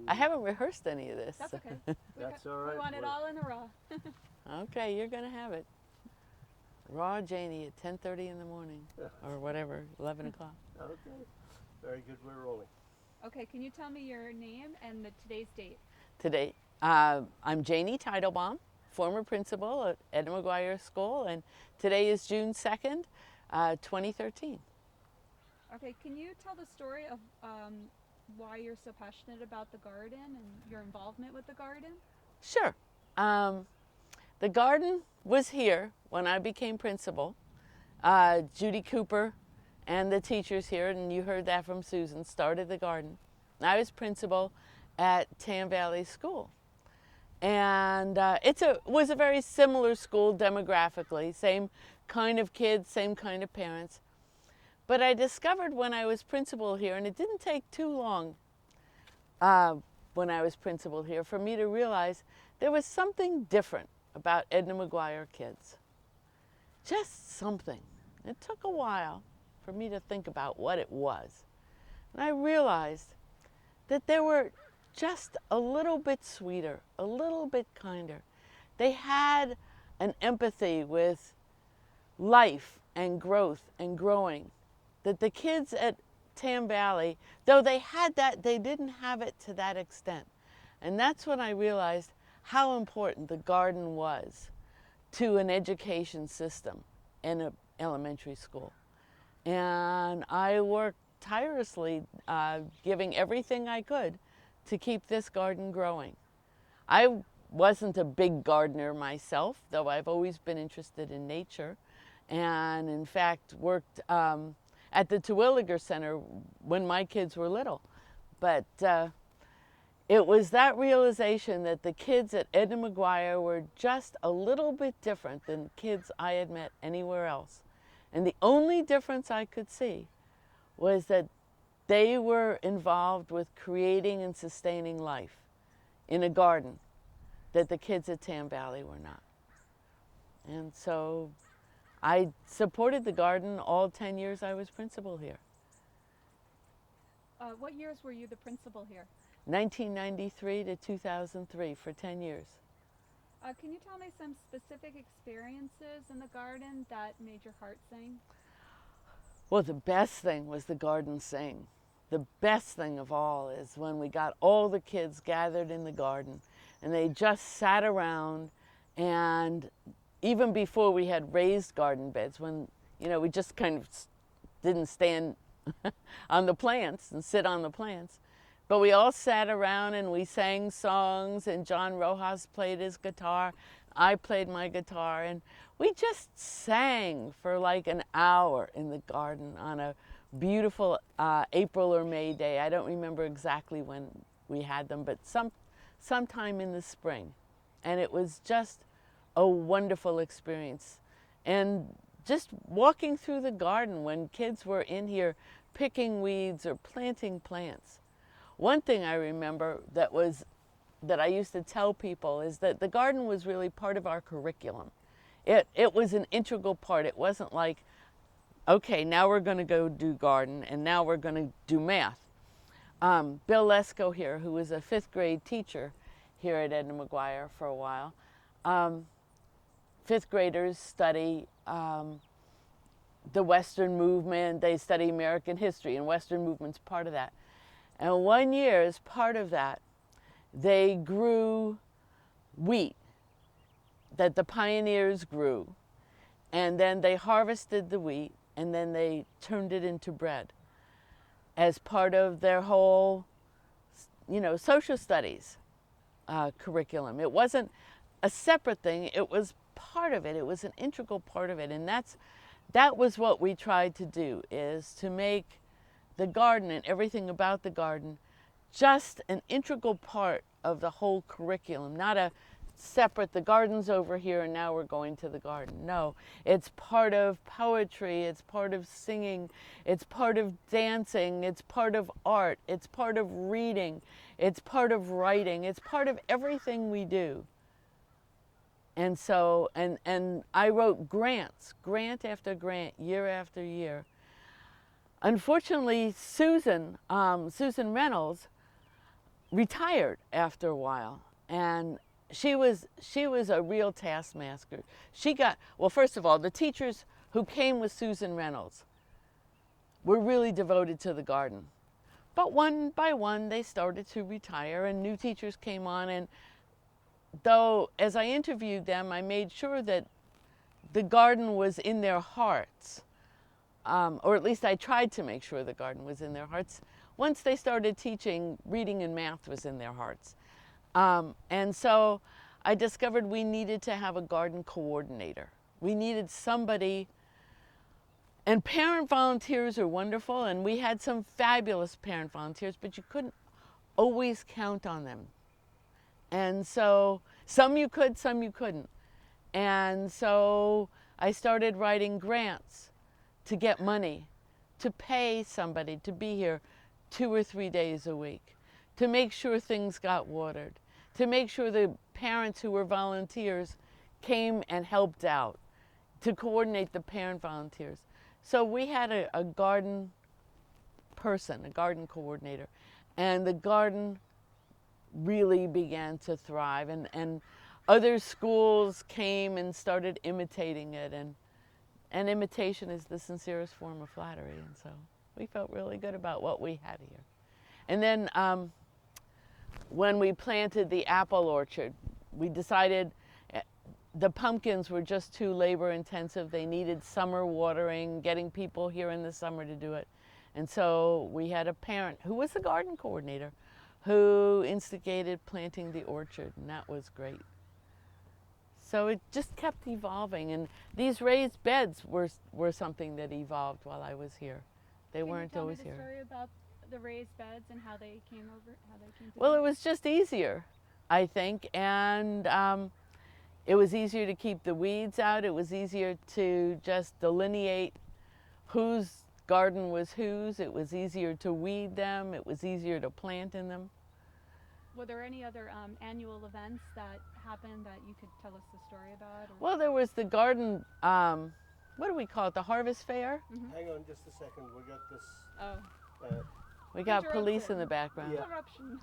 I haven't rehearsed any of this. That's okay. That's all right. We want it all in the raw. Okay, you're going to have it. Raw Janie at 10:30 in the morning or whatever, 11 o'clock. Okay. Very good. We're rolling. Okay, can you tell me your name and today's date? Today, I'm Janie Titlebaum, former principal at Edna McGuire School, and today is June 2nd, 2013. Okay, can you tell the story of why you're so passionate about the garden and your involvement with the garden? Sure. The garden was here when I became principal. Judy Cooper and the teachers here, and you heard that from Susan, started the garden. I was principal at Tam Valley School. And it was a very similar school demographically, same kind of kids, same kind of parents. But I discovered when I was principal here, and it didn't take too long when I was principal here for me to realize there was something different about Edna McGuire kids. Just something. It took a while for me to think about what it was. And I realized that they were just a little bit sweeter, a little bit kinder. They had an empathy with life and growth and growing that the kids at Tam Valley, though they had that, they didn't have it to that extent. And that's when I realized how important the garden was to an education system in an elementary school. And I worked tirelessly, giving everything I could to keep this garden growing. I wasn't a big gardener myself, though I've always been interested in nature, and in fact worked at the Terwilliger Center when my kids were little. But it was that realization that the kids at Edna McGuire were just a little bit different than kids I had met anywhere else. And the only difference I could see was that they were involved with creating and sustaining life in a garden that the kids at Tam Valley were not. And so I supported the garden all 10 years I was principal here. What years were you the principal here? 1993 to 2003, for 10 years. Can you tell me some specific experiences in the garden that made your heart sing? Well, the best thing was the garden sing. The best thing of all is when we got all the kids gathered in the garden and they just sat around, and even before we had raised garden beds, when, you know, we just kind of didn't stand on the plants and sit on the plants, but we all sat around and we sang songs, and John Rojas played his guitar, I played my guitar, and we just sang for like an hour in the garden on a beautiful April or May day. I don't remember exactly when we had them, but sometime in the spring. And it was just a wonderful experience. And just walking through the garden when kids were in here picking weeds or planting plants. One thing I remember that I used to tell people is that the garden was really part of our curriculum. It was an integral part. It wasn't like, okay, now we're going to go do garden and now we're going to do math. Bill Lesko here, who was a 5th grade teacher here at Edna McGuire for a while, 5th graders study the Western movement. They study American history, and Western movement's part of that. And one year, as part of that, they grew wheat that the pioneers grew, and then they harvested the wheat, and then they turned it into bread as part of their whole, social studies curriculum. It wasn't a separate thing, it was part of it. It was an integral part of it, and that was what we tried to do, is to make the garden and everything about the garden just an integral part of the whole curriculum, not a separate, the garden's over here and now we're going to the garden. No, it's part of poetry, it's part of singing, it's part of dancing, it's part of art, it's part of reading, it's part of writing, it's part of everything we do. And so, and I wrote grants, grant after grant, year after year. Unfortunately, Susan Reynolds retired after a while, and she was a real taskmaster. She got, well, first of all, the teachers who came with Susan Reynolds were really devoted to the garden. But one by one, they started to retire and new teachers came on. And though, as I interviewed them, I made sure that the garden was in their hearts, or at least I tried to make sure the garden was in their hearts. Once they started teaching, reading and math was in their hearts. And so I discovered we needed to have a garden coordinator. We needed somebody, and parent volunteers are wonderful, and we had some fabulous parent volunteers, but you couldn't always count on them. And so some you could, some you couldn't. And so I started writing grants to get money, to pay somebody to be here 2 or 3 days a week, to make sure things got watered, to make sure the parents who were volunteers came and helped out, to coordinate the parent volunteers. So we had a garden person, a garden coordinator, and the garden really began to thrive, and other schools came and started imitating it, and imitation is the sincerest form of flattery, and so we felt really good about what we had here. And then when we planted the apple orchard, we decided the pumpkins were just too labor intensive. They needed summer watering, getting people here in the summer to do it. And so we had a parent who was the garden coordinator who instigated planting the orchard, and that was great. So it just kept evolving, and these raised beds were something that evolved while I was here. They weren't always here. Can you tell me the story about the raised beds and how they came to Well, be? it was just easier, I think, and it was easier to keep the weeds out. It was easier to just delineate whose garden was whose. It was easier to weed them. It was easier to plant in them. Were there any other annual events that happened that you could tell us the story about? Or? Well, there was the garden, what do we call it, the harvest fair? Mm-hmm. Hang on just a second. We got this. Oh. We got Interrupted. police in the background. Yeah. Interruption.